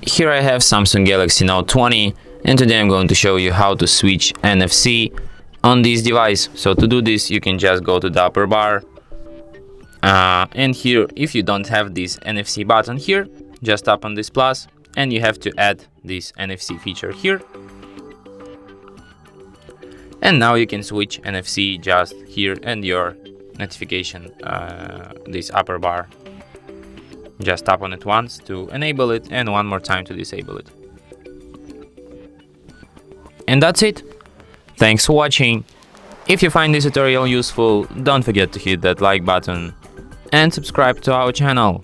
Here I have Samsung Galaxy Note 20, and today I'm going to show you how to switch NFC on this device. So to do this, you can just go to the upper bar, and here, if you don't have this NFC button here, just tap on this plus, and you have to add this NFC feature here. And now you can switch NFC just here and your notification, this upper bar. Just tap on it once to enable it and one more time to disable it. And that's it. Thanks for watching. If you find this tutorial useful, don't forget to hit that like button and subscribe to our channel.